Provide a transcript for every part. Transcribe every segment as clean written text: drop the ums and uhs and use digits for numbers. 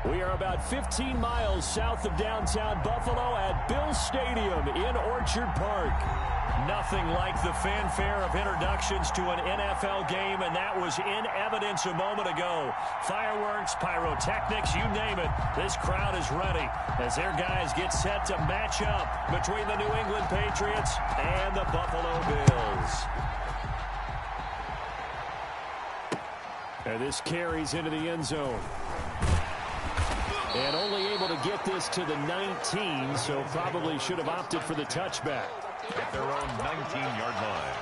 We are about 15 miles south of downtown Buffalo at Bill Stadium in Orchard Park. Nothing like the fanfare of introductions to an NFL game, and that was in evidence a moment ago. Fireworks, pyrotechnics, you name it. This crowd is ready as their guys get set to match up between the New England Patriots and the Buffalo Bills. And this carries into the end zone. And only able to get this to the 19, so probably should have opted for the touchback. At their own 19-yard line.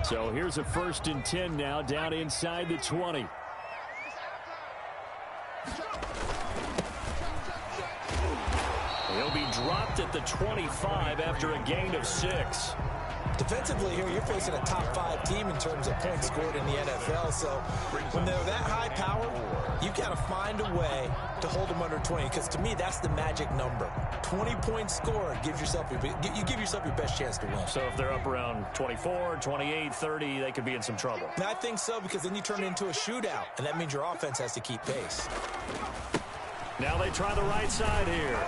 So here's a 1st and 10 now, down inside the 20. He'll be dropped at the 25 after a gain of 6. Defensively here, you're facing a top 5 team in terms of points scored in the NFL. So when they're that high power, you've got to find a way to hold them under 20. Because to me, that's the magic number. 20 points scored, you give yourself your best chance to win. So if they're up around 24, 28, 30, they could be in some trouble. And I think so, because then you turn it into a shootout, and that means your offense has to keep pace. Now they try the right side here.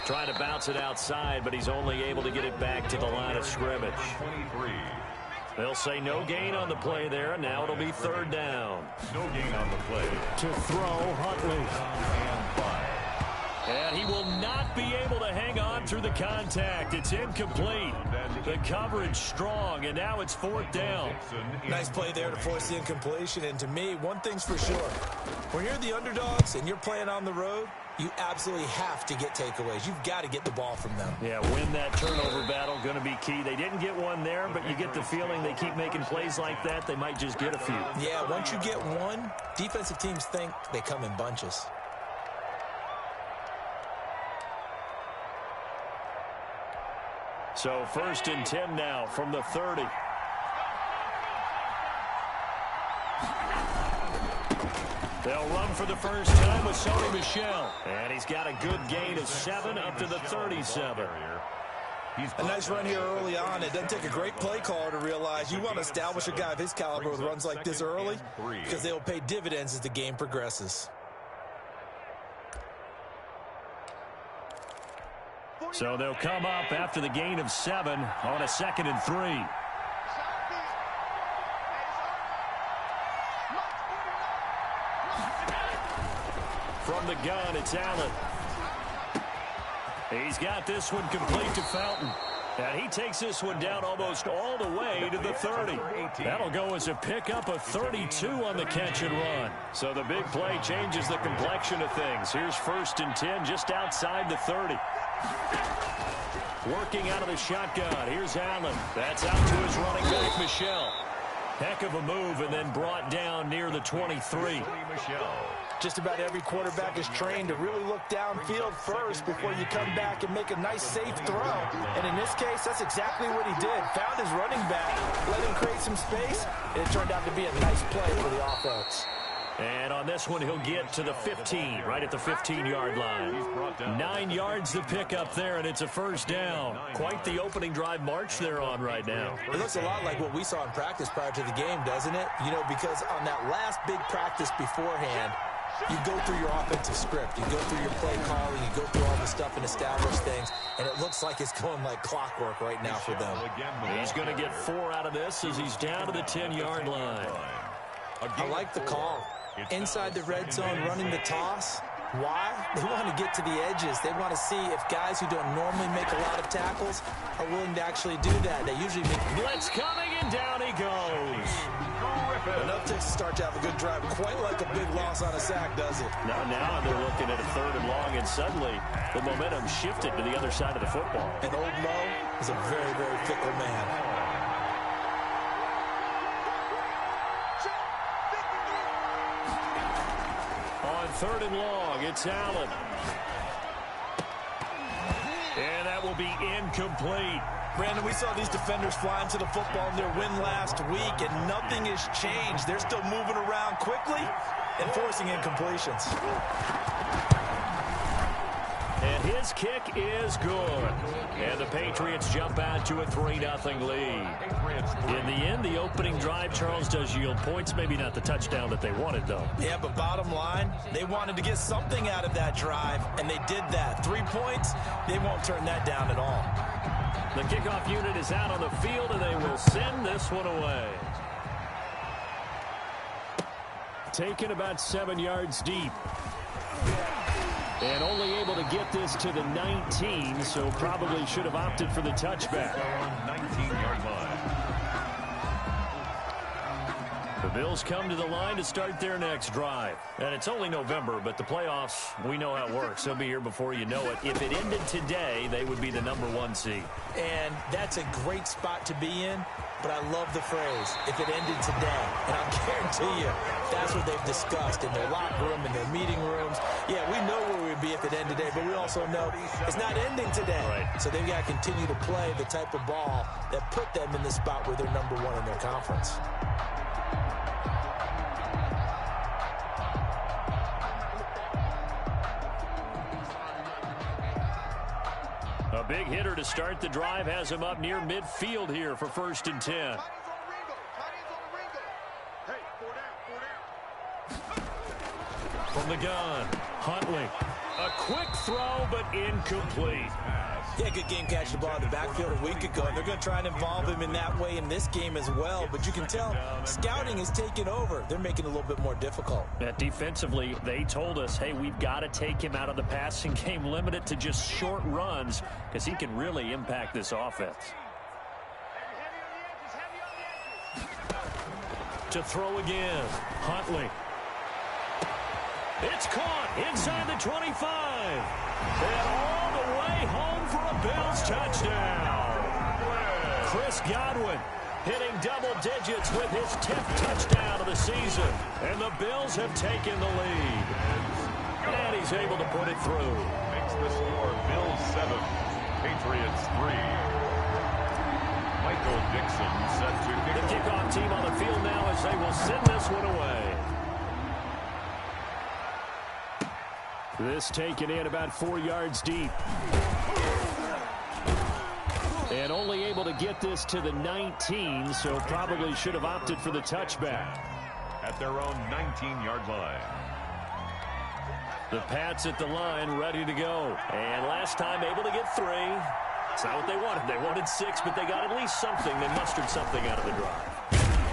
Trying to bounce it outside, but he's only able to get it back to the line of scrimmage. They'll say no gain on the play there, and now it'll be 3rd down. No gain on the play. To throw, Huntley. And he will not be able to hang on through the contact. It's incomplete. The coverage strong, and now it's 4th down. Nice play there to force the incompletion. And to me, one thing's for sure. When you're the underdogs and you're playing on the road, you absolutely have to get takeaways. You've got to get the ball from them. Yeah, win that turnover battle, going to be key. They didn't get one there, but you get the feeling they keep making plays like that, they might just get a few. Yeah, once you get one, defensive teams think they come in bunches. So 1st and 10 now from the 30. They'll run for the first time with Sony Michel. And he's got a good gain of 7 up to the 37. A nice run here early on. It doesn't take a great play caller to realize you want to establish a guy of his caliber with runs like this early, because they will pay dividends as the game progresses. So they'll come up after the gain of 7 on a 2nd and 3. From the gun, it's Allen. He's got this one complete to Fountain. And he takes this one down almost all the way to the 30. That'll go as a pickup of 32 on the catch and run. So the big play changes the complexion of things. Here's 1st and 10 just outside the 30. Working out of the shotgun. Here's Allen. That's out to his running back, Michel. Heck of a move, and then brought down near the 23. Just about every quarterback is trained to really look downfield first before you come back and make a nice, safe throw. And in this case, that's exactly what he did. Found his running back, let him create some space, and it turned out to be a nice play for the offense. And on this one, he'll get to the 15, right at the 15-yard line. 9 yards to pick up there, and it's a 1st down. Quite the opening drive march they're on right now. It looks a lot like what we saw in practice prior to the game, doesn't it? You know, because on that last big practice beforehand, you go through your offensive script. You go through your play calling. You go through all the stuff and establish things. And it looks like it's going like clockwork right now for them. He's going to get 4 out of this as he's down to the 10-yard line. I like the call. Inside the red zone, running the toss. Why? They want to get to the edges. They want to see if guys who don't normally make a lot of tackles are willing to actually do that. They usually make... Blitz coming, and down he goes. Enough to start to have a good drive. Quite like a big loss on a sack, does it? Now they're looking at a 3rd and long, and suddenly the momentum shifted to the other side of the football. And old Mo is a very, very fickle man. On 3rd and long, it's Allen. And that will will be incomplete. Brandon, we saw these defenders fly into the football in their win last week, and nothing has changed. They're still moving around quickly and forcing incompletions. And his kick is good. And the Patriots jump out to a 3-0 lead. In the end, the opening drive, Charles, does yield points. Maybe not the touchdown that they wanted, though. Yeah, but bottom line, they wanted to get something out of that drive, and they did that. 3 points, they won't turn that down at all. The kickoff unit is out on the field, and they will send this one away. Taken about 7 yards deep. And only able to get this to the 19, so probably should have opted for the touchback. 19-yard line. The Bills come to the line to start their next drive. And it's only November, but the playoffs, we know how it works. They'll be here before you know it. If it ended today, they would be the #1 seed. And that's a great spot to be in. But I love the phrase, if it ended today. And I'll guarantee you, that's what they've discussed in their locker room, in their meeting rooms. Yeah, we know where we'd be if it ended today, but we also know it's not ending today. Right. So they've got to continue to play the type of ball that put them in the spot where they're #1 in their conference. A big hitter to start the drive has him up near midfield here for 1st and 10. From the gun, Huntley. A quick throw, but incomplete. Yeah, good game catching the ball in the backfield a week ago. And they're going to try and involve him in that way in this game as well. But you can tell scouting is taking over. They're making it a little bit more difficult. Defensively, they told us, hey, we've got to take him out of the passing game, limit it to just short runs, because he can really impact this offense. To throw again, Huntley. It's caught inside the 25. And all the way home for a Bills touchdown. Chris Godwin hitting double digits with his 10th touchdown of the season. And the Bills have taken the lead. And he's able to put it through. Makes the score Bills 7, Patriots 3. Michael Dixon set to kick. The kickoff team on the field now as they will send this one away. This taken in about 4 yards deep. And only able to get this to the 19, so probably should have opted for the touchback. At their own 19-yard line. The Pats at the line, ready to go. And last time able to get 3. It's not what they wanted. They wanted 6, but they got at least something. They mustered something out of the drive.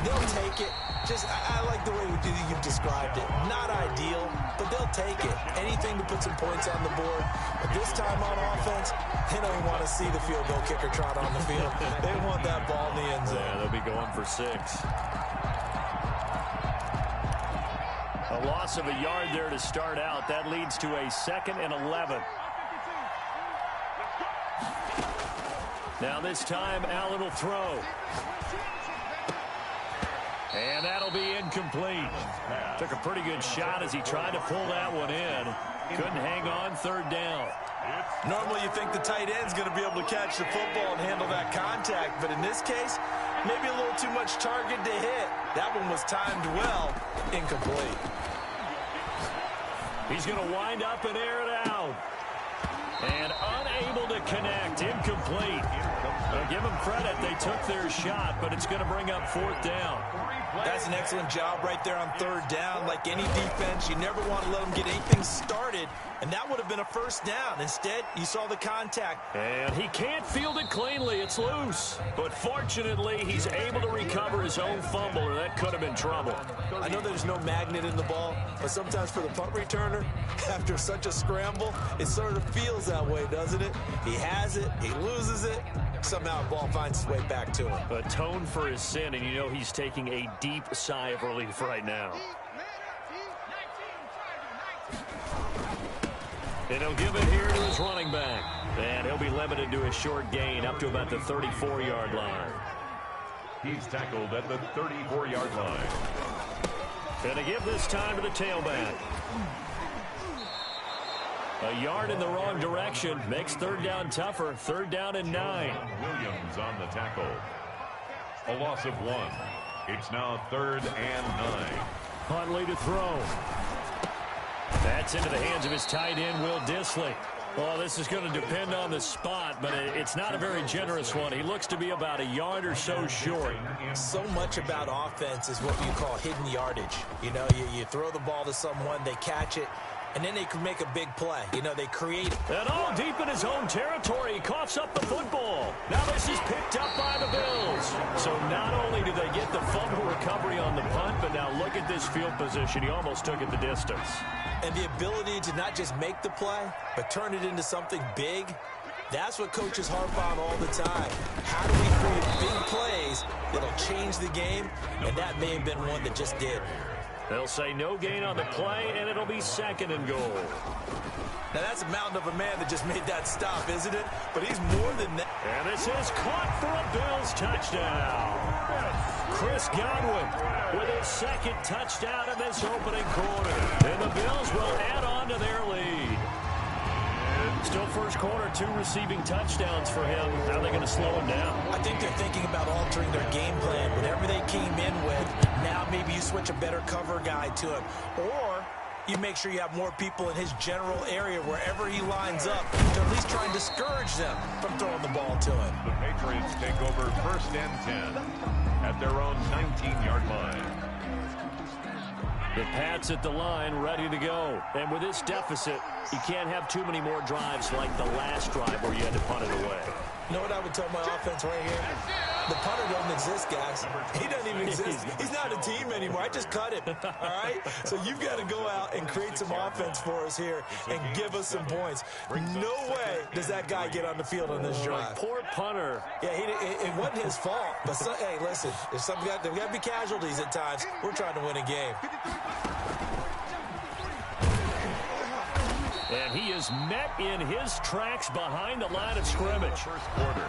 They'll take it. I like the way you've described it. Not ideal, but they'll take it. Anything to put some points on the board. But this time on offense, they don't even want to see the field goal kicker trot on the field. They want that ball in the end zone. Yeah, they'll be going for 6. A loss of a yard there to start out. That leads to a 2nd and 11. Now this time, Allen will throw. And that'll be incomplete. Took a pretty good shot as he tried to pull that one in. Couldn't hang on, 3rd down. Normally you think the tight end's going to be able to catch the football and handle that contact, but in this case, maybe a little too much target to hit. That one was timed well. Incomplete. He's going to wind up and air it out. And unable to connect. Incomplete. Now give them credit. They took their shot, but it's going to bring up 4th down. That's an excellent job right there on 3rd down. Like any defense, you never want to let them get anything started, and that would have been a 1st down. Instead, you saw the contact. And he can't field it cleanly. It's loose. But fortunately, he's able to recover his own fumble, or that could have been trouble. I know there's no magnet in the ball, but sometimes for the punt returner, after such a scramble, it sort of feels that way, doesn't it? He has it, he loses it, somehow the ball finds its way back to him. Atone for his sin, and you know he's taking a deep sigh of relief right now. And he'll give it here to his running back. And he'll be limited to a short gain up to about the 34-yard line. He's tackled at the 34-yard line. And to give this time to the tailback. A yard in the wrong direction makes third down tougher. Third down and 9. Williams on the tackle. A loss of 1. It's now 3rd and 9. Huntley to throw. That's into the hands of his tight end, Will Dissly. Well, this is going to depend on the spot, but it's not a very generous one. He looks to be about a yard or so short. So much about offense is what you call hidden yardage. You know, you throw the ball to someone, they catch it, and then they can make a big play. You know, they create it. And all deep in his own territory, he coughs up the football. Now this is picked up by the Bills. So not only do they get the fumble recovery on the punt, but now look at this field position. He almost took it the distance. And the ability to not just make the play, but turn it into something big, that's what coaches harp on all the time. How do we create big plays that'll change the game? And that may have been one that just did. They'll say no gain on the play, and it'll be 2nd and goal. Now, that's a mountain of a man that just made that stop, isn't it? But he's more than that. And this is caught for a Bills touchdown. Chris Godwin with his 2nd touchdown in this opening quarter. And the Bills will add on to their lead. Still first quarter, 2 receiving touchdowns for him. How are they going to slow him down? I think they're thinking about altering their game plan. Whatever they came in with, now maybe you switch a better cover guy to him. Or you make sure you have more people in his general area wherever he lines up to at least try and discourage them from throwing the ball to him. The Patriots take over 1st and 10 at their own 19-yard line. The Pats at the line, ready to go. And with this deficit, you can't have too many more drives like the last drive where you had to punt it away. You know what I would tell my offense right here? The punter doesn't exist, guys. He doesn't even exist. He's not a team anymore. I just cut him, all right? So you've got to go out and create some offense for us here and give us some points. No way does that guy get on the field on this drive. Poor punter. Yeah, it wasn't his fault. But, hey, listen, there's got to be casualties at times. We're trying to win a game. And he is met in his tracks behind the line of scrimmage.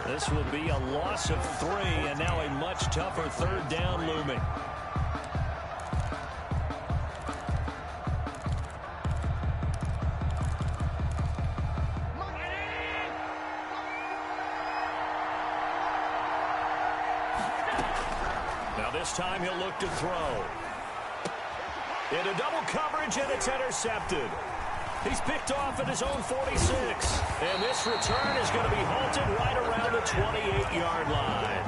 This will be a loss of 3, and now a much tougher 3rd down looming. Now this time he'll look to throw. Into double coverage, and it's intercepted. He's picked off at his own 46. And this return is going to be halted right around the 28-yard line.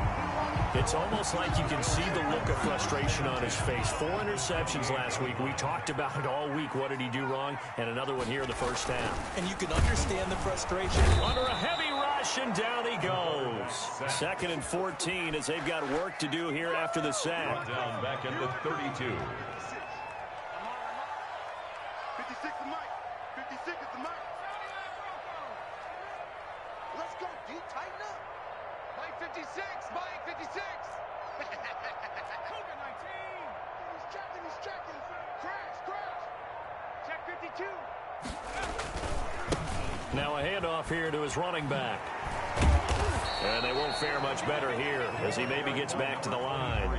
It's almost like you can see the look of frustration on his face. 4 interceptions last week. We talked about it all week. What did he do wrong? And another one here in the first half. And you can understand the frustration. Under a heavy rush, and down he goes. 2nd and 14 as they've got work to do here after the sack. Down back at the 32. 56 the mic. 56 is the mic. Let's go, D. Tighten up. Mike 56. Mike 56. Cougar 19. He's checking. Crash. Check 52. Now a handoff here to his running back. And they won't fare much better here as he maybe gets back to the line.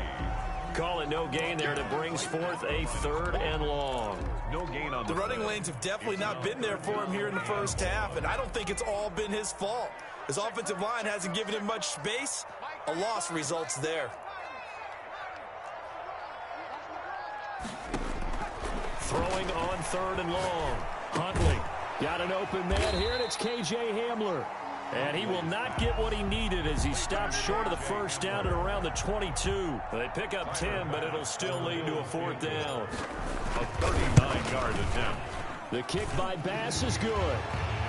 Call it no gain there, and it brings forth a 3rd and long. No gain on the running lanes have definitely not been there for him here in the first half, and I don't think it's all been his fault. His offensive line hasn't given him much space. A loss results there. Throwing on 3rd and long. Huntley got an open man here, and it's K.J. Hamler. And he will not get what he needed as he stops short of the first down at around the 22. They pick up 10, but it'll still lead to a 4th down. A 39-yard attempt. The kick by Bass is good.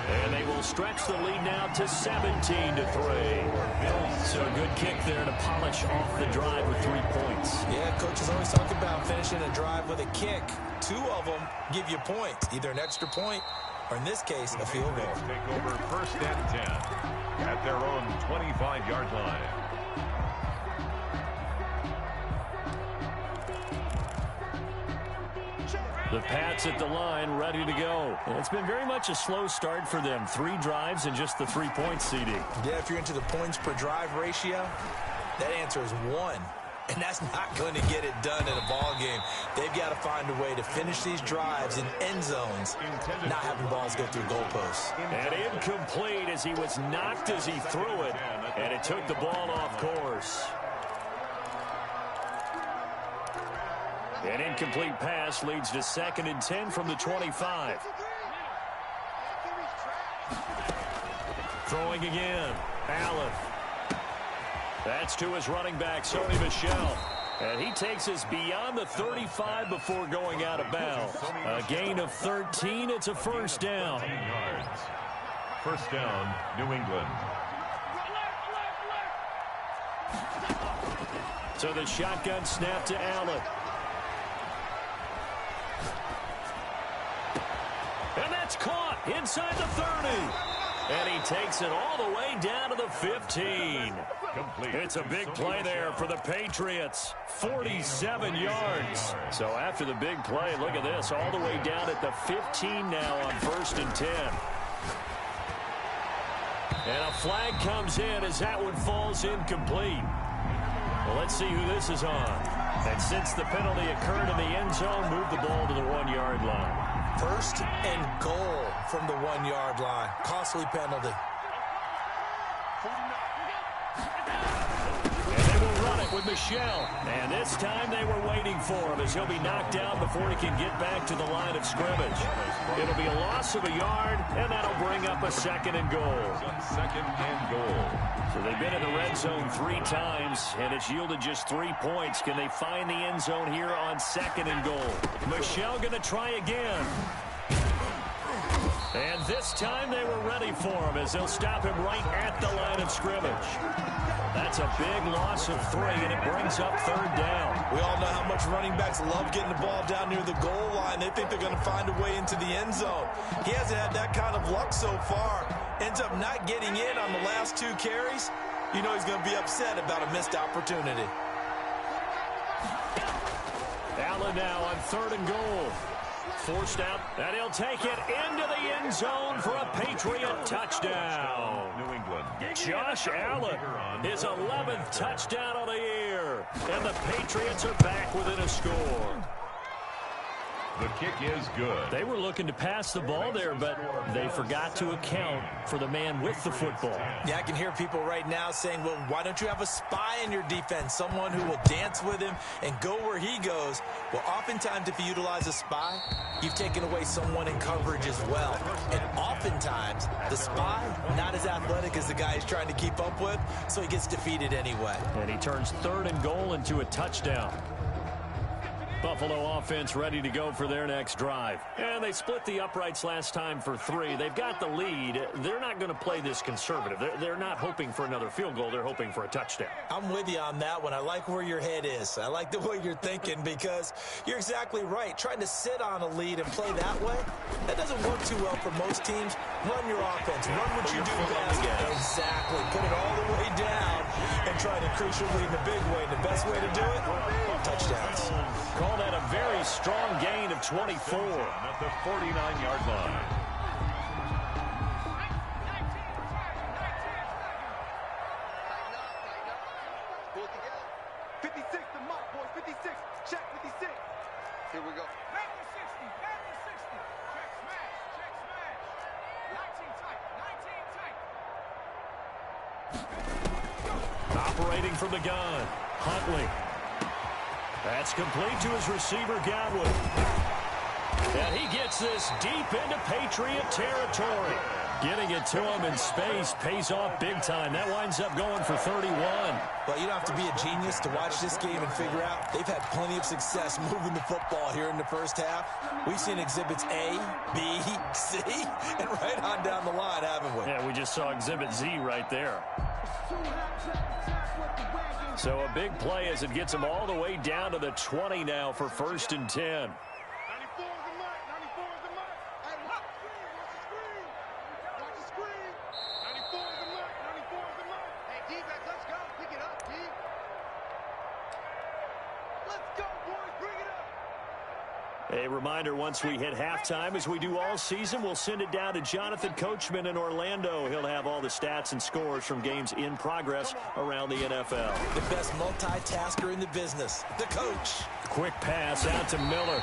And they will stretch the lead now to 17-3. So a good kick there to polish off the drive with 3 points. Yeah, coaches always talk about finishing a drive with a kick. 2 of them give you points, either an extra point or, in this case, a field goal. Take over 1st and 10 at their own 25-yard line. The Pats at the line, ready to go. And it's been very much a slow start for them. 3 drives and just the 3-point CD. Yeah, if you're into the points per drive ratio, that answer is 1. And that's not going to get it done in a ball game. They've got to find a way to finish these drives in end zones, not having balls go through goalposts. And incomplete as he was knocked as he threw it, and it took the ball off course. An incomplete pass leads to 2nd and 10 from the 25. Throwing again. Allen. That's to his running back, Sony Michel. And he takes us beyond the 35 before going out of bounds. A gain of 13. It's a first down. First down, New England. So the shotgun snap to Allen. And that's caught inside the 30. And he takes it all the way down to the 15. Complete. It's a big play there for the Patriots. 47 yards. So after the big play, look at this. All the way down at the 15 now on 1st and 10. And a flag comes in as that one falls incomplete. Well, let's see who this is on. And since the penalty occurred in the end zone, move the ball to the 1-yard line. 1st and goal from the 1-yard line. Costly penalty. And they will run it with Michel. And this time they were waiting for him as he'll be knocked down before he can get back to the line of scrimmage. It'll be a loss of a yard, and that'll bring up a 2nd and goal. 2nd and goal. So they've been in the red zone 3 times, and it's yielded just 3 points. Can they find the end zone here on 2nd and goal? Michel going to try again. And this time they were ready for him as they'll stop him right at the line of scrimmage. That's a big loss of 3, and it brings up 3rd down. We all know how much running backs love getting the ball down near the goal line. They think they're going to find a way into the end zone. He hasn't had that kind of luck so far. Ends up not getting in on the last 2 carries. You know he's going to be upset about a missed opportunity. Allen now on 3rd and goal. Forced out, and he'll take it into the end zone for a Patriot touchdown. New England. Josh Allen, his 11th touchdown of the year. And the Patriots are back within a score. The kick is good. They were looking to pass the ball there, but they forgot to account for the man with the football. Yeah, I can hear people right now saying, well, why don't you have a spy in your defense, someone who will dance with him and go where he goes? Well, oftentimes if you utilize a spy, you've taken away someone in coverage as well. And oftentimes, the spy, not as athletic as the guy he's trying to keep up with, so he gets defeated anyway. And he turns 3rd and goal into a touchdown. Buffalo offense ready to go for their next drive. And they split the uprights last time for 3. They've got the lead. They're not going to play this conservative. They're not hoping for another field goal. They're hoping for a touchdown. I'm with you on that one. I like where your head is. I like the way you're thinking because you're exactly right. Trying to sit on a lead and play that way, that doesn't work too well for most teams. Run your offense. Run what you do best. Exactly. Put it all the way down and try to increase your lead in a big way. And the best way to do it, touchdowns. Call that a very strong gain of 24. At the 49-yard line. Pull it together. 56, the mark, boys. 56. Check 56. Here we go. Back to 60. Back to 60. Check smash. Check smash. 19 tight. 19 tight. Operating from the gun. Huntley. That's complete to his receiver, Godwin. And he gets this deep into Patriot territory. Getting it to him in space pays off big time. That winds up going for 31. Well, you don't have to be a genius to watch this game and figure out they've had plenty of success moving the football here in the first half. We've seen exhibits A, B, C, and right on down the line, haven't we? Yeah, we just saw exhibit Z right there. So a big play as it gets them all the way down to the 20 now for 1st and 10. 94 is the mark. 94 is the mark. Hey, watch the screen. Watch the screen. 94 is the mark. 94 is the mark. Hey, defense, let's go. Pick it up, D. Let's go, boys. Bring it up. A reminder, once we hit halftime, as we do all season, we'll send it down to Jonathan Coachman in Orlando. He'll have all the stats and scores from games in progress around the NFL. The best multitasker in the business, the coach. Quick pass out to Miller.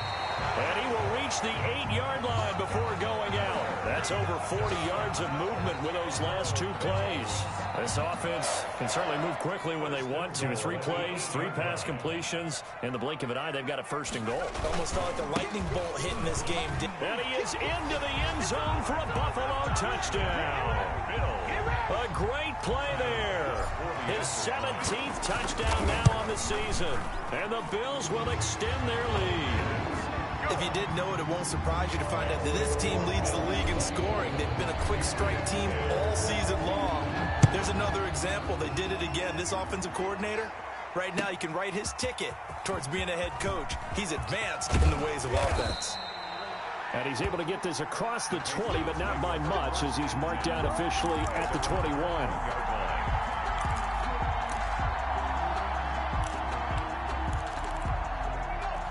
And he will reach the 8-yard line before going out. That's over 40 yards of movement with those last 2 plays. This offense can certainly move quickly when they want to. 3 plays, 3 pass completions. In the blink of an eye, they've got a 1st and goal. Almost felt like a lightning bolt hitting this game. And he is into the end zone for a Buffalo touchdown. A great play there. His 17th touchdown now on the season. And the Bills will extend their lead. If you didn't know it, it won't surprise you to find out that this team leads the league in scoring. They've been a quick strike team all season long. There's another example. They did it again. This offensive coordinator, right now you can write his ticket towards being a head coach. He's advanced in the ways of offense. And he's able to get this across the 20, but not by much, as he's marked down officially at the 21.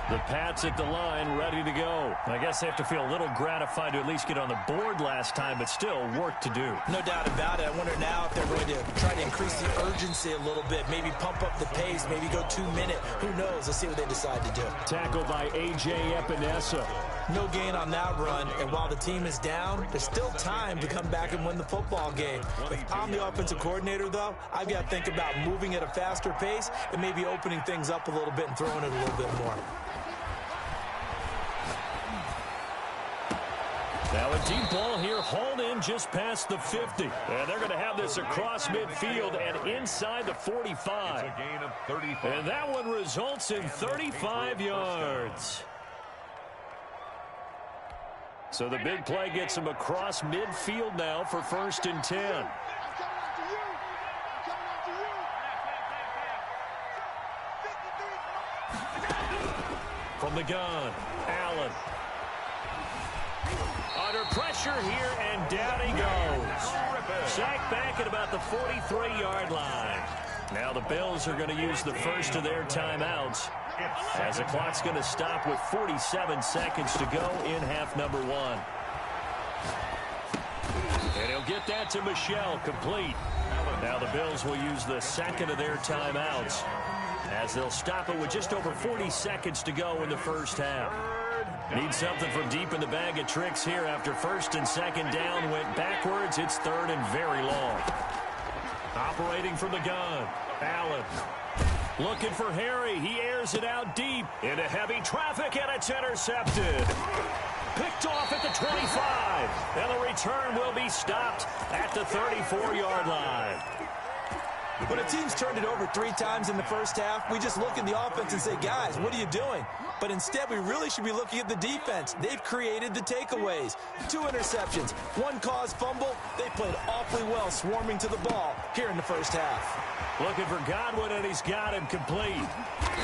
The Pats at the line, ready to go. I guess they have to feel a little gratified to at least get on the board last time, but still work to do. No doubt about it. I wonder now if they're going to try to increase the urgency a little bit, maybe pump up the pace, maybe go 2-minute. Who knows? Let's see what they decide to do. Tackled by A.J. Epinesa. No gain on that run, and while the team is down, there's still time to come back and win the football game. If I'm the offensive coordinator, though, I've got to think about moving at a faster pace and maybe opening things up a little bit and throwing it a little bit more. Now a deep ball here, hauled in just past the 50. And they're going to have this across midfield and inside the 45. It's a gain of 35. And that one results in 35 yards. So the big play gets him across midfield now for 1st and 10. From the gun, Allen. Under pressure here, and down he goes. Sacked back at about the 43-yard line. Now the Bills are going to use the first of their timeouts, as the clock's going to stop with 47 seconds to go in half number 1. And he'll get that to Michel, complete. Now the Bills will use the second of their timeouts, as they'll stop it with just over 40 seconds to go in the first half. Need something from deep in the bag of tricks here after 1st and 2nd down went backwards. It's 3rd and very long. Operating from the gun, Allen. Looking for Harry. He airs it out deep into heavy traffic, and it's intercepted. Picked off at the 25. And the return will be stopped at the 34-yard line. When a team's turned it over 3 times in the first half, we just look at the offense and say, guys, what are you doing? But instead, we really should be looking at the defense. They've created the takeaways. 2 interceptions, 1 caused fumble. They played awfully well swarming to the ball here in the first half. Looking for Godwin, and he's got him complete.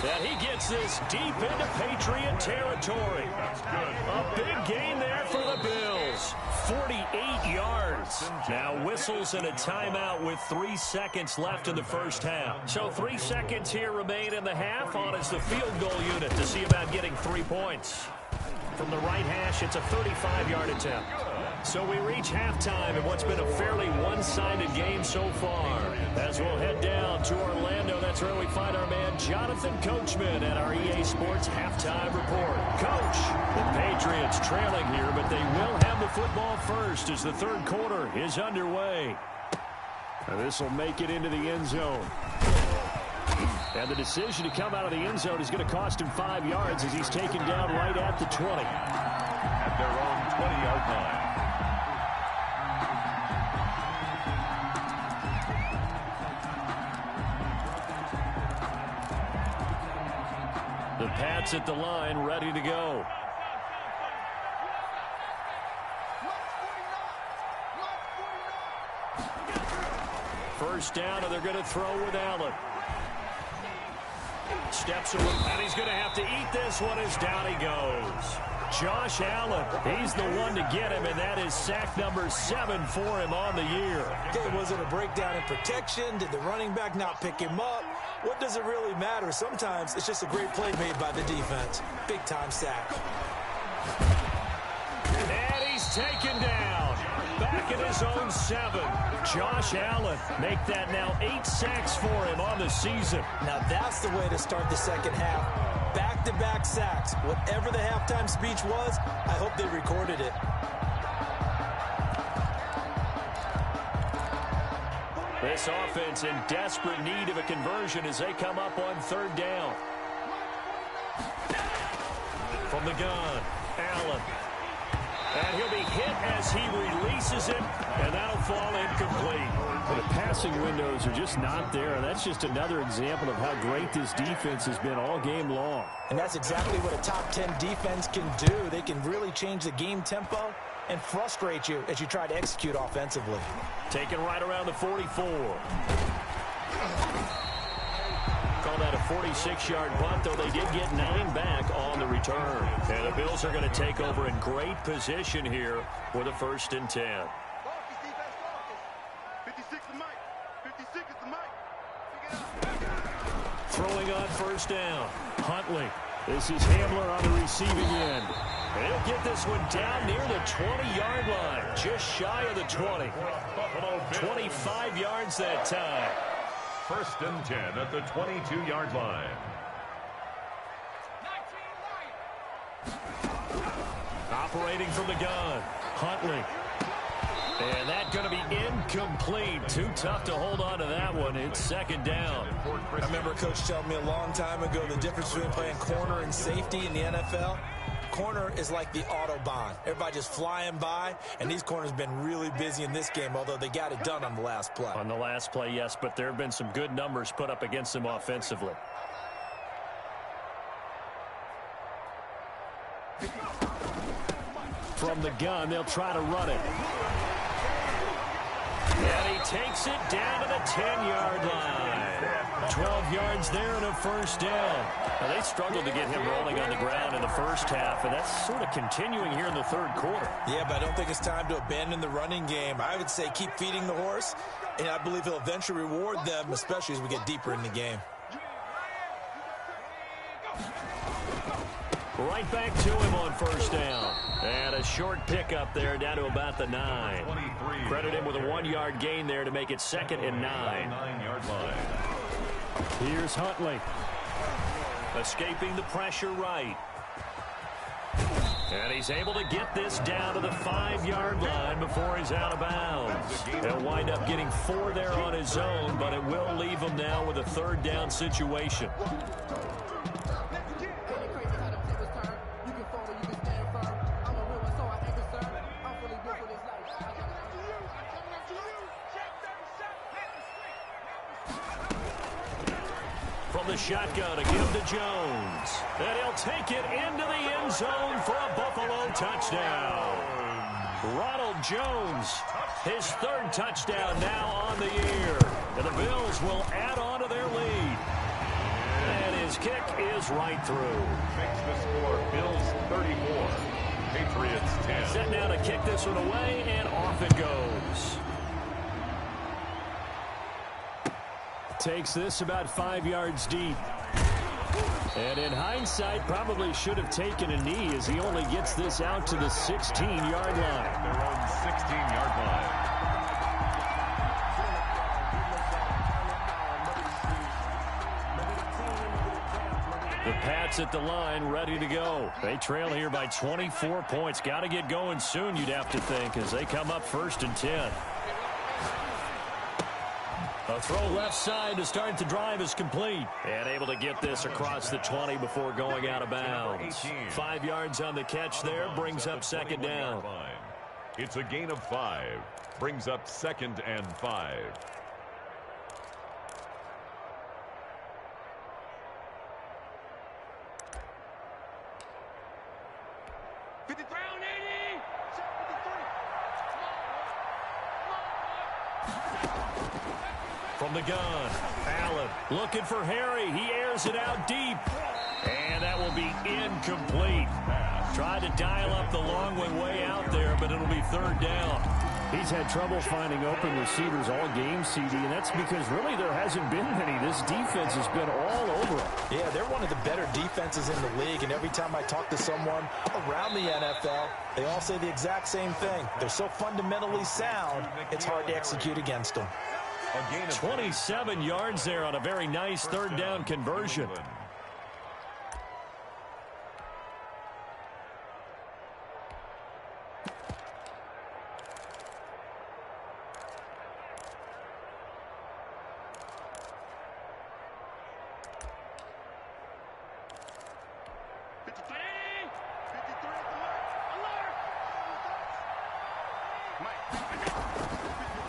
And he gets this deep into Patriot territory. A big gain there for the Bills. 48 yards. Now whistles and a timeout with 3 seconds left in the first half. So 3 seconds here remain in the half. On is the field goal unit to see about getting 3 points. From the right hash, it's a 35-yard attempt. So we reach halftime in what's been a fairly one-sided game so far. As we'll head down to Orlando, that's where we find our man Jonathan Coachman at our EA Sports Halftime Report. Coach, the Patriots trailing here, but they will have the football first as the 3rd quarter is underway. This will make it into the end zone. And the decision to come out of the end zone is going to cost him 5 yards as he's taken down right at the 20. At their own 20-yard line. The Pats at the line, ready to go. First down, and they're going to throw with Allen. Steps away, and he's going to have to eat this one as down he goes. Josh Allen, he's the one to get him, and that is sack number 7 for him on the year. Okay, was it a breakdown in protection? Did the running back not pick him up? What does it really matter? Sometimes it's just a great play made by the defense. Big-time sack. And he's taken down. Back in his own 7. Josh Allen make that now 8 sacks for him on the season. Now that's the way to start the second half. Back-to-back sacks. Whatever the halftime speech was, I hope they recorded it. This offense in desperate need of a conversion as they come up on 3rd down. From the gun, Allen. And he'll be hit as he releases it, and that'll fall incomplete. Well, the passing windows are just not there, and that's just another example of how great this defense has been all game long. And that's exactly what a top 10 defense can do. They can really change the game tempo and frustrate you as you try to execute offensively. Taken right around the 44. Call that a 46-yard punt, though they did get 9 back on the return. And the Bills are going to take over in great position here with a 1st and 10. 56 is Mike. 56 is the Mike. Throwing on 1st down. Huntley. This is Hamler on the receiving end. And he'll get this one down near the 20-yard line. Just shy of the 20. 25 yards that time. 1st and 10 at the 22-yard line. Operating from the gun. Huntley. And that's going to be incomplete. Too tough to hold on to that one. It's 2nd down. I remember Coach telling me a long time ago the difference between playing corner and safety in the NFL. Corner is like the Autobahn. Everybody just flying by, and these corners have been really busy in this game, although they got it done on the last play. On the last play, yes, but there have been some good numbers put up against them offensively. From the gun, they'll try to run it. And he takes it down to the 10-yard line. 12 yards there and a 1st down. Now, they struggled to get him rolling on the ground in the first half, and that's sort of continuing here in the 3rd quarter. Yeah, but I don't think it's time to abandon the running game. I would say keep feeding the horse, and I believe he'll eventually reward them, especially as we get deeper in the game. Right back to him on 1st down. And a short pickup there down to about the 9. Credit him with a 1-yard gain there to make it 2nd and 9. 9-yard line. Here's Huntley. Escaping the pressure right. And he's able to get this down to the 5-yard line before he's out of bounds. He'll wind up getting 4 there on his own, but it will leave him now with a 3rd down situation. From the shotgun to give to Jones. And he'll take it into the end zone for a Buffalo touchdown. Ronald Jones, his 3rd touchdown now on the year. And the Bills will add on to their lead. And his kick is right through. Makes the score Bills 34, Patriots 10. Set now to kick this one away, and off it goes. Takes this about 5 yards deep. And in hindsight, probably should have taken a knee as he only gets this out to the 16-yard line. Their own 16-yard line. The Pats at the line, ready to go. They trail here by 24 points. Got to get going soon, you'd have to think, as they come up 1st and 10. A throw left side to start the drive is complete. And able to get this across the 20 before going out of bounds. 5 yards on the catch there, brings up 2nd down. It's a gain of 5. Brings up 2nd and 5. From the gun, Allen looking for Harry. He airs it out deep. And that will be incomplete. Tried to dial up the long way out there, but it'll be 3rd down. He's had trouble finding open receivers all game, CD, and that's because really there hasn't been many. This defense has been all over him. Yeah, they're one of the better defenses in the league, and every time I talk to someone around the NFL, they all say the exact same thing. They're so fundamentally sound, it's hard to execute against them. 27 yards there on a very nice third down conversion.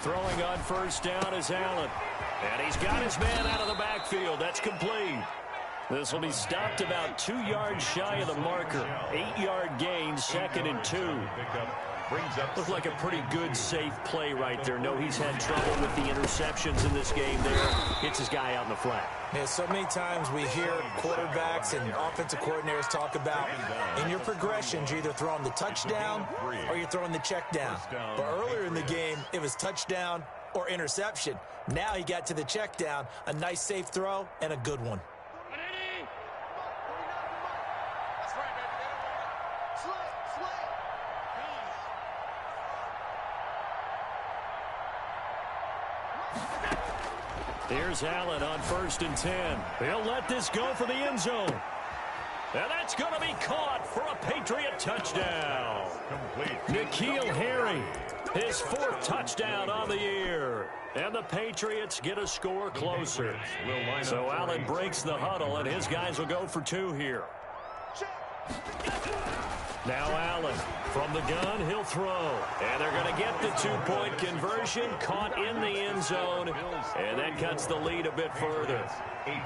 Throwing on first down is Allen. And he's got his man out of the backfield. That's complete. This will be stopped about 2 yards shy of the marker. 8-yard gain, 2nd and 2. Looked like a pretty good, safe play right there. No, he's had trouble with the interceptions in this game there. Hits his guy out in the flat. Yeah, so many times we hear quarterbacks and offensive coordinators talk about in your progressions, you're either throwing the touchdown or you're throwing the check down. But earlier in the game, it was touchdown or interception. Now he got to the check down, a nice safe throw, and a good one. Here's Allen on 1st and 10. He'll let this go for the end zone. And that's going to be caught for a Patriot touchdown. N'Keal Harry, his 4th touchdown on the year. And the Patriots get a score closer. So Allen breaks the huddle, and his guys will go for 2 here. Now Allen from the gun, he'll throw. And they're going to get the 2-point conversion, caught in the end zone. And that cuts the lead a bit further. 18.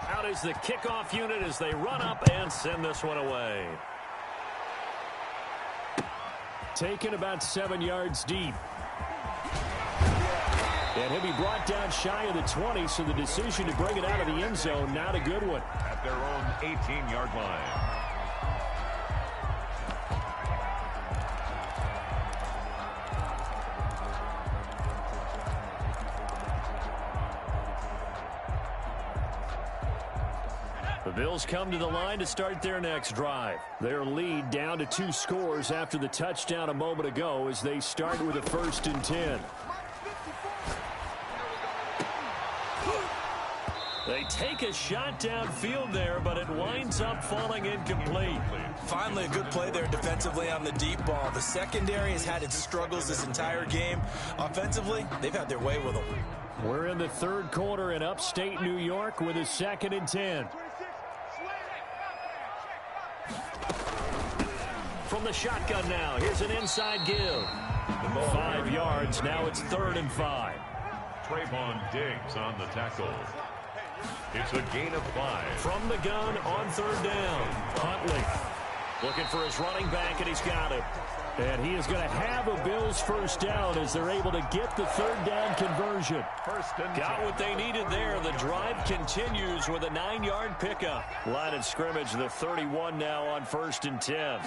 Out is the kickoff unit as they run up and send this one away. Taken about 7 yards deep. And he'll be brought down shy of the 20, so the decision to bring it out of the end zone, not a good one. At their own 18-yard line. The Bills come to the line to start their next drive. Their lead down to 2 scores after the touchdown a moment ago as they start with a 1st and 10. They take a shot downfield there, but it winds up falling incomplete. Finally, a good play there defensively on the deep ball. The secondary has had its struggles this entire game. Offensively, they've had their way with them. We're in the 3rd quarter in upstate New York with a 2nd and 10. From the shotgun now, here's an inside give. 5 yards, now it's 3rd and 5. Trayvon Diggs on the tackle. It's a gain of 5. From the gun on 3rd down. Huntley looking for his running back, and he's got it. And he is going to have a Bills 1st down as they're able to get the 3rd down conversion. Got what they needed there. The drive continues with a 9-yard pickup. Line of scrimmage, the 31 now on 1st and 10.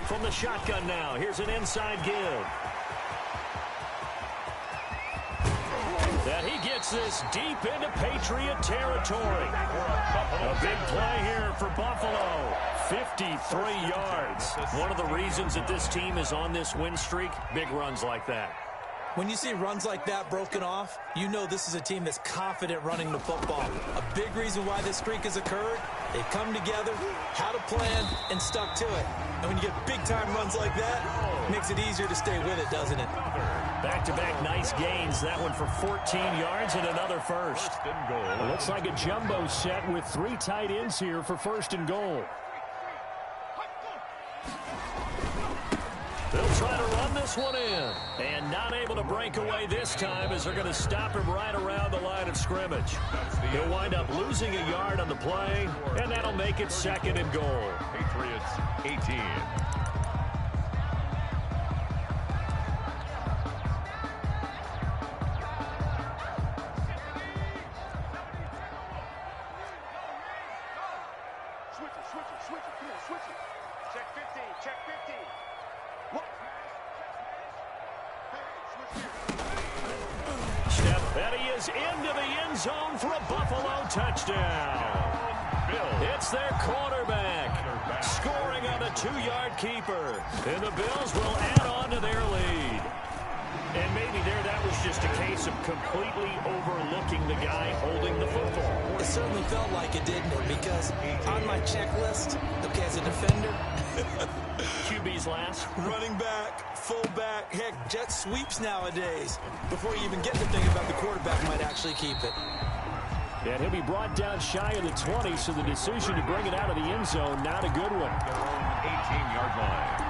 From the shotgun now, here's an inside give. And he gets this deep into Patriot territory. A big play here for Buffalo. 53 yards. One of the reasons that this team is on this win streak, big runs like that. When you see runs like that broken off, you know this is a team that's confident running the football. A big reason why this streak has occurred, they've come together, had a plan, and stuck to it. And when you get big-time runs like that, it makes it easier to stay with it, doesn't it? Back-to-back nice gains. That one for 14 yards and another 1st. It looks like a jumbo set with 3 tight ends here for 1st and goal. They'll try to run this one in. And not able to break away this time as they're going to stop him right around the line of scrimmage. He'll wind up losing a yard on the play, and that'll make it 2nd and goal. Patriots 18. Switch it. Come on, switch it. Check 15. And he is into the end zone for a Buffalo touchdown. It's their quarterback scoring on a 2-yard keeper. And the Bills will add on to their lead. And maybe that was just a case of completely overlooking the guy holding the football. It certainly felt like it, didn't it? Because on my checklist, okay, as a defender, QB's last. running back, fullback, heck, jet sweeps nowadays. Before you even get to think about the quarterback might actually keep it. And he'll be brought down shy of the 20, so the decision to bring it out of the end zone, not a good one. 18-yard line.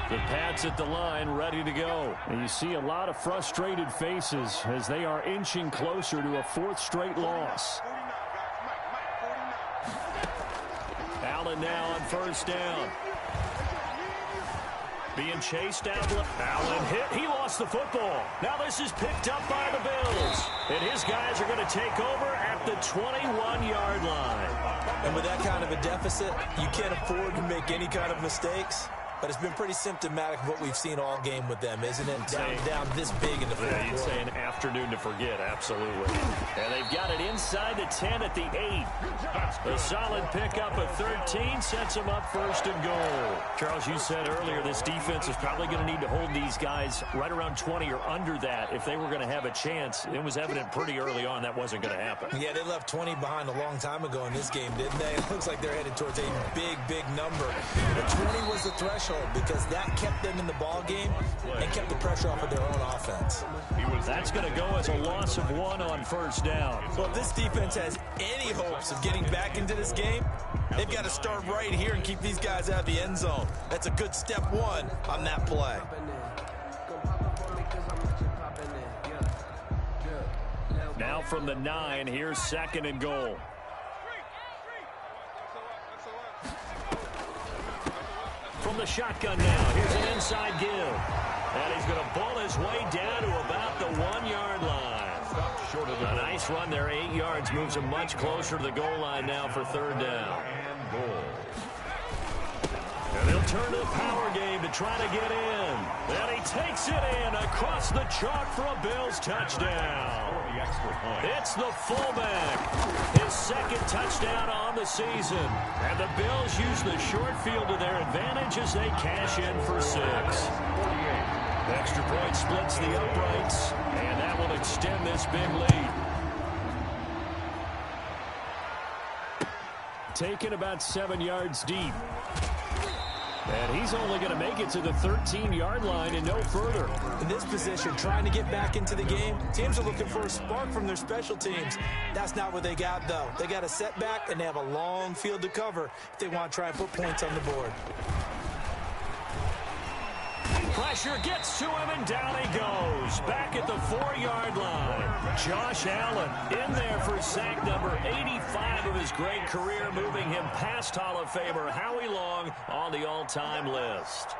The Pats at the line, ready to go. And you see a lot of frustrated faces as they are inching closer to a 4th straight loss. Allen now on 1st down. Being chased out. Allen hit. He lost the football. Now this is picked up by the Bills. And his guys are going to take over at the 21-yard line. And with that kind of a deficit, you can't afford to make any kind of mistakes. But it's been pretty symptomatic of what we've seen all game with them, isn't it? Down this big in the fourth quarter. You'd say an afternoon to forget, absolutely. And they've got it inside the 10 at the 8. A solid pickup of 13 sets them up 1st and goal. Charles, you said earlier this defense is probably going to need to hold these guys right around 20 or under that if they were going to have a chance. It was evident pretty early on that wasn't going to happen. Yeah, they left 20 behind a long time ago in this game, didn't they? It looks like they're headed towards a big, big number. But 20 was the threshold, because that kept them in the ball game and kept the pressure off of their own offense. That's going to go as a loss of 1 on 1st down. Well, if this defense has any hopes of getting back into this game, they've got to start right here and keep these guys out of the end zone. That's a good step 1 on that play. Now from the 9, here's 2nd and goal. From the shotgun now, here's an inside give. And he's going to ball his way down to about the 1-yard line. A nice run there, 8 yards, moves him much closer to the goal line now for 3rd down. And they'll turn to the power game to try to get in. And he takes it in across the chalk for a Bills touchdown. It's the fullback. His 2nd touchdown on the season. And the Bills use the short field to their advantage as they cash in for 6. Extra point splits the uprights. And that will extend this big lead. Taken about 7 yards deep. And he's only going to make it to the 13-yard line and no further. In this position, trying to get back into the game, teams are looking for a spark from their special teams. That's not what they got, though. They got a setback, and they have a long field to cover if they want to try and put points on the board. Pressure gets to him, and down he goes. Back at the 4-yard line. Josh Allen in there for sack number 85 of his great career, moving him past Hall of Famer Howie Long on the all-time list.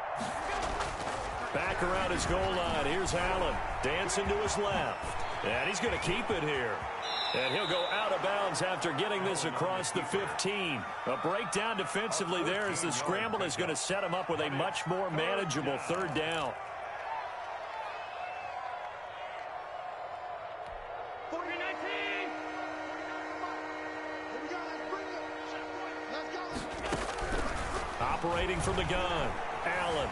Back around his goal line. Here's Allen dancing to his left. And he's going to keep it here. And he'll go out of bounds after getting this across the 15. A breakdown defensively there as the scramble is going to set him up with a much more manageable 3rd down. Operating from the gun, Allen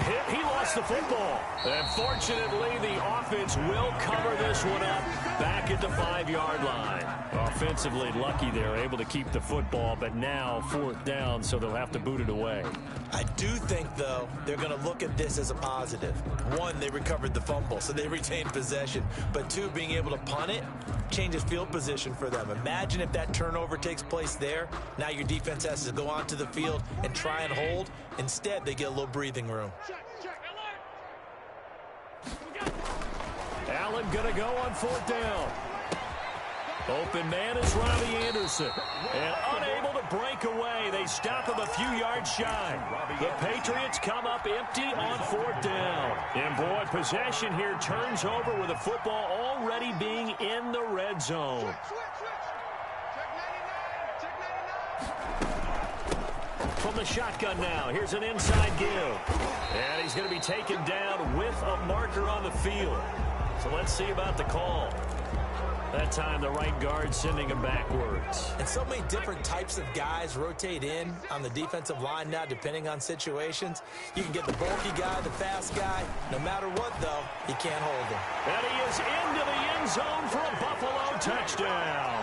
hit. He lost the football. And fortunately, the offense will cover this one up back at the 5-yard line. Offensively lucky they're able to keep the football, but now 4th down, so they'll have to boot it away. I do think, though, they're going to look at this as a positive. 1, they recovered the fumble, so they retained possession. But 2, being able to punt it changes field position for them. Imagine if that turnover takes place there. Now your defense has to go onto the field and try and hold. Instead, they get a little breathing room. Allen going to go on 4th down. Open man is Robbie Anderson. And unable to break away. They stop him a few yards shy. The Patriots come up empty on 4th down. And boy, possession here turns over with the football already being in the red zone. From the shotgun now, here's an inside give. And he's going to be taken down with a marker on the field. So let's see about the call. That time, the right guard sending him backwards. And so many different types of guys rotate in on the defensive line now, depending on situations. You can get the bulky guy, the fast guy. No matter what, though, you can't hold him. And he is into the end zone for a Buffalo touchdown.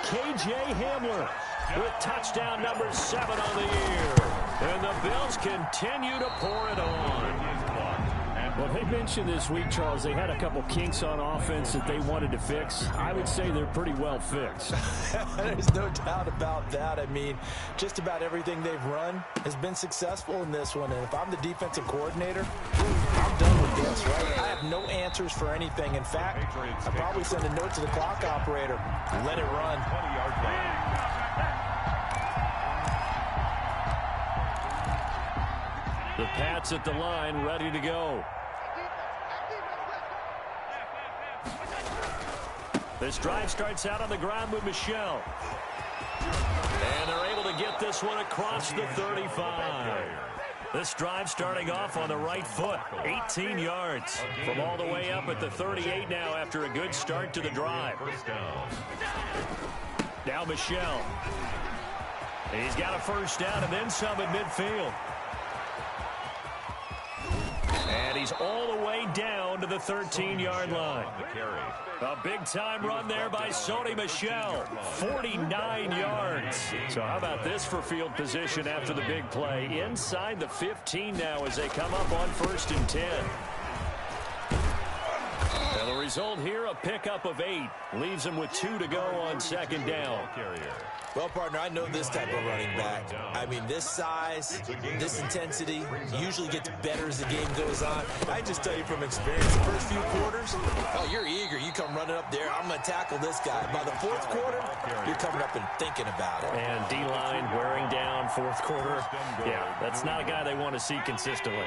K.J. Hamler with touchdown number 7 on the year. And the Bills continue to pour it on. Well, they mentioned this week, Charles, they had a couple kinks on offense that they wanted to fix. I would say they're pretty well fixed. There's no doubt about that. I mean, just about everything they've run has been successful in this one. And if I'm the defensive coordinator, I'm done with this, right? I have no answers for anything. In fact, I probably send a note to the clock operator. Let it run. 20-yard line. The Pats at the line, ready to go. This drive starts out on the ground with Michel. And they're able to get this one across the 35. This drive starting off on the right foot, 18 yards. From all the way up at the 38 now after a good start to the drive. Now Michel. He's got a first down and then some at midfield. And he's all the way down to the 13-yard line. A big-time run there by Sony Michel, 49 yards. So how about this for field position after the big play? Inside the 15 now as they come up on 1st and 10. And the result here, a pickup of 8. Leaves them with 2 to go on 2nd down. Well, partner, I know this type of running back. I mean, this size, this intensity usually gets better as the game goes on. I just tell you from experience, the first few quarters, oh, you're eager. You come running up there, I'm going to tackle this guy. By the 4th quarter, you're coming up and thinking about it. And D-line wearing down 4th quarter. Yeah, that's not a guy they want to see consistently.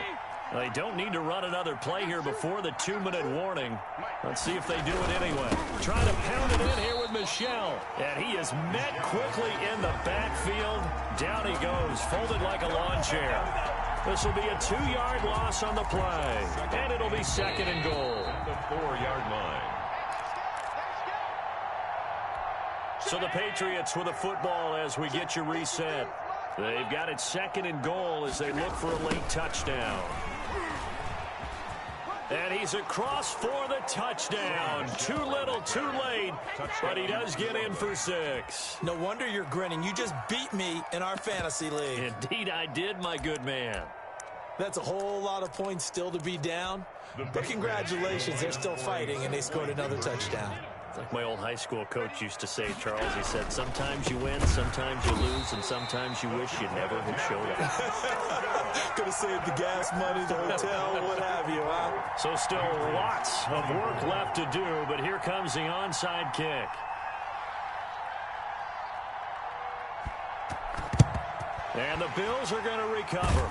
They don't need to run another play here before the 2-minute warning. Let's see if they do it anyway. Trying to pound it in here with Michel. And he is met quickly in the backfield. Down he goes, folded like a lawn chair. This will be a 2-yard loss on the play. And it'll be 2nd and goal. The 4-yard line. So the Patriots with a football as we get you reset. They've got it 2nd and goal as they look for a late touchdown. And he's across for the touchdown. Too little, too late, but he does get in for 6. No wonder you're grinning. You just beat me in our fantasy league. Indeed I did, my good man. That's a whole lot of points still to be down. But congratulations, they're still fighting, and they scored another touchdown. It's like my old high school coach used to say, Charles. He said, sometimes you win, sometimes you lose, and sometimes you wish you never had showed up. Could have saved the gas money, the hotel, what have you, huh? So still lots of work left to do, but here comes the onside kick. And the Bills are going to recover.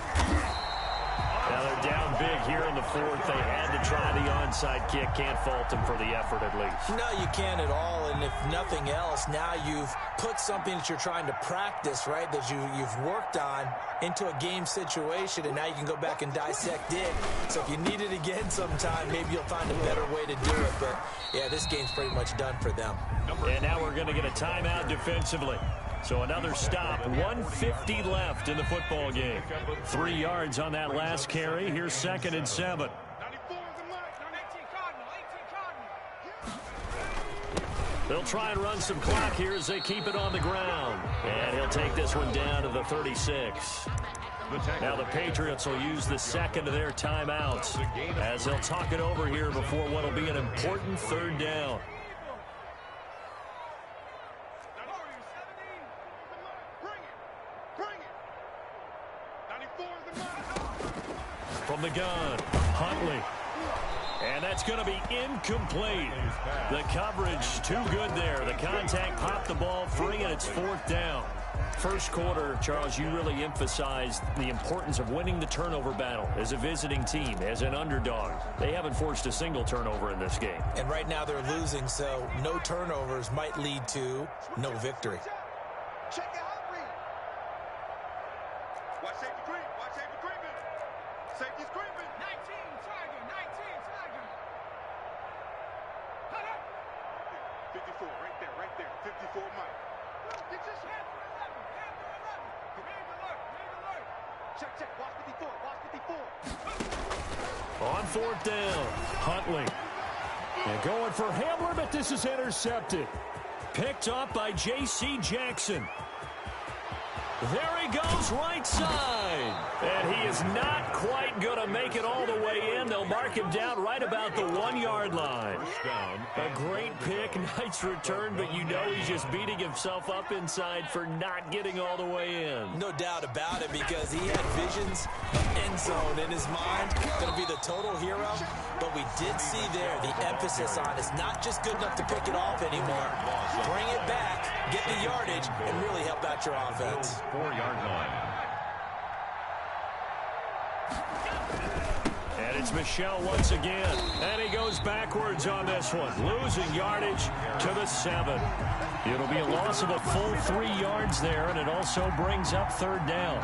Now they're down big here in the 4th. They had to try the onside kick. Can't fault them for the effort at least. No, you can't at all. And if nothing else, now you've put something that you're trying to practice, right, that you've worked on into a game situation, and now you can go back and dissect it. So if you need it again sometime, maybe you'll find a better way to do it. But, yeah, this game's pretty much done for them. And now we're going to get a timeout defensively. So another stop, 1:50 left in the football game. 3 yards on that last carry. Here's 2nd and 7. They'll try and run some clock here as they keep it on the ground. And he'll take this one down to the 36. Now the Patriots will use the 2nd of their timeouts as they'll talk it over here before what will be an important 3rd down. From the gun, Huntley. And that's going to be incomplete. The coverage too good there. The contact popped the ball free, and it's 4th down. First quarter, Charles, you really emphasized the importance of winning the turnover battle as a visiting team, as an underdog. They haven't forced a single turnover in this game. And right now they're losing, so no turnovers might lead to no victory. Watch safety creep. Watch safety creeping. Safety's creeping. 19 Tiger. 19 Tiger. Cut up. 54, right there, right there. 54, Mike. Get your shit. Hand to 11. Made alert. Made alert. Check, check. Watch 54. Watch 54. On fourth down, Huntley. And going for Hamler, but this is intercepted. Picked up by J.C. Jackson. There he goes, right side. And he is not quite going to make it all the way in. They'll mark him down right about the 1-yard line. A great pick, nice return, but you know he's just beating himself up inside for not getting all the way in. No doubt about it, because he had visions of end zone in his mind. Going to be the total hero. But we did see there the emphasis on it's not just good enough to pick it off anymore. Bring it back, get the yardage, and really help out your offense. 4-yard line. And it's Michel once again. And he goes backwards on this one. Losing yardage to the 7. It'll be a loss of a full 3 yards there, and it also brings up third down.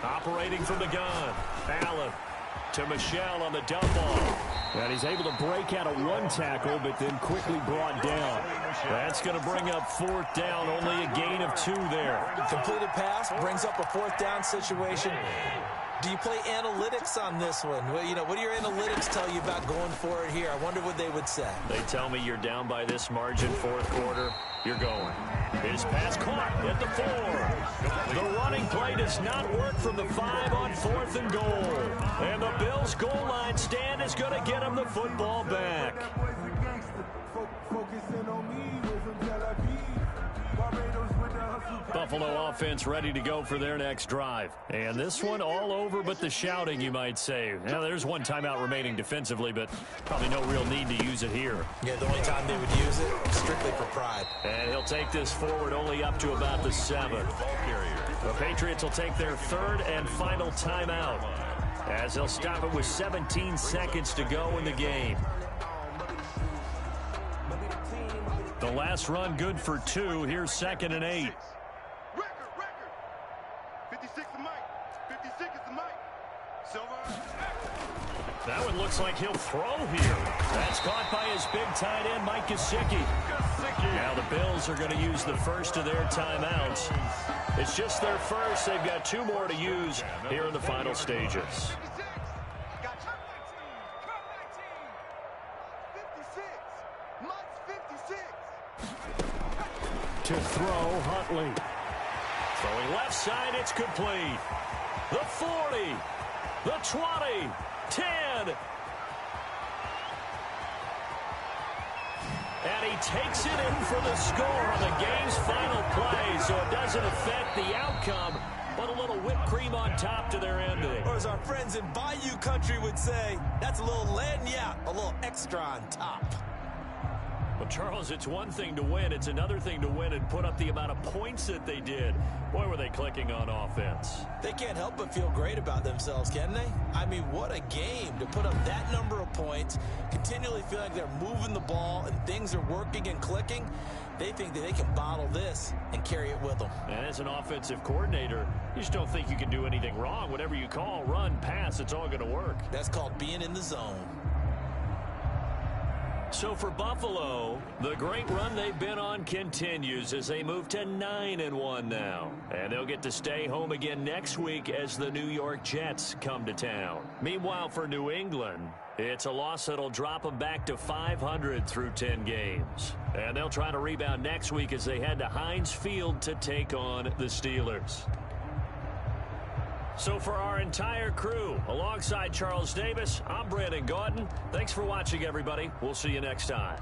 Operating from the gun. Allen to Michel on the dump off. And he's able to break out of 1 tackle, but then quickly brought down. That's going to bring up fourth down. Only a gain of 2 there. Completed pass brings up a fourth down situation. Do you play analytics on this one? Well, you know, what do your analytics tell you about going for it here? I wonder what they would say. They tell me you're down by this margin, fourth quarter. You're going. His pass caught at the 4. The running play does not work from the 5 on 4th and goal. And the Bills' goal line stand is going to get him the football back. Buffalo offense ready to go for their next drive. And this one all over but the shouting, you might say. Now, there's 1 timeout remaining defensively, but probably no real need to use it here. Yeah, the only time they would use it, strictly for pride. And he'll take this forward only up to about the 7. The Patriots will take their 3rd and final timeout, as they'll stop it with 17 seconds to go in the game. The last run good for 2. Here's 2nd and 8. Record. 56 is Mike. 56 is the Mike. Silver. That one looks like he'll throw here. That's caught by his big tight end, Mike Gesicki. Now the Bills are going to use the first of their timeouts. It's just their first. They've got 2 more to use here in the final stages. To throw, Huntley. Throwing left side, it's complete. The 40, the 20, 10. And he takes it in for the score on the game's final play, so it doesn't affect the outcome, but a little whipped cream on top to their ending. Or as our friends in Bayou Country would say, that's a little lagniappe, a little extra on top. Well, Charles, it's one thing to win. It's another thing to win and put up the amount of points that they did. Boy, were they clicking on offense. They can't help but feel great about themselves, can they? I mean, what a game to put up that number of points, continually feel like they're moving the ball and things are working and clicking. They think that they can bottle this and carry it with them. And as an offensive coordinator, you just don't think you can do anything wrong. Whatever you call, run, pass, it's all going to work. That's called being in the zone. So for Buffalo, the great run they've been on continues as they move to 9-1 now. And they'll get to stay home again next week as the New York Jets come to town. Meanwhile, for New England, it's a loss that'll drop them back to 500 through 10 games. And they'll try to rebound next week as they head to Heinz Field to take on the Steelers. So for our entire crew, alongside Charles Davis, I'm Brandon Gaudin. Thanks for watching, everybody. We'll see you next time.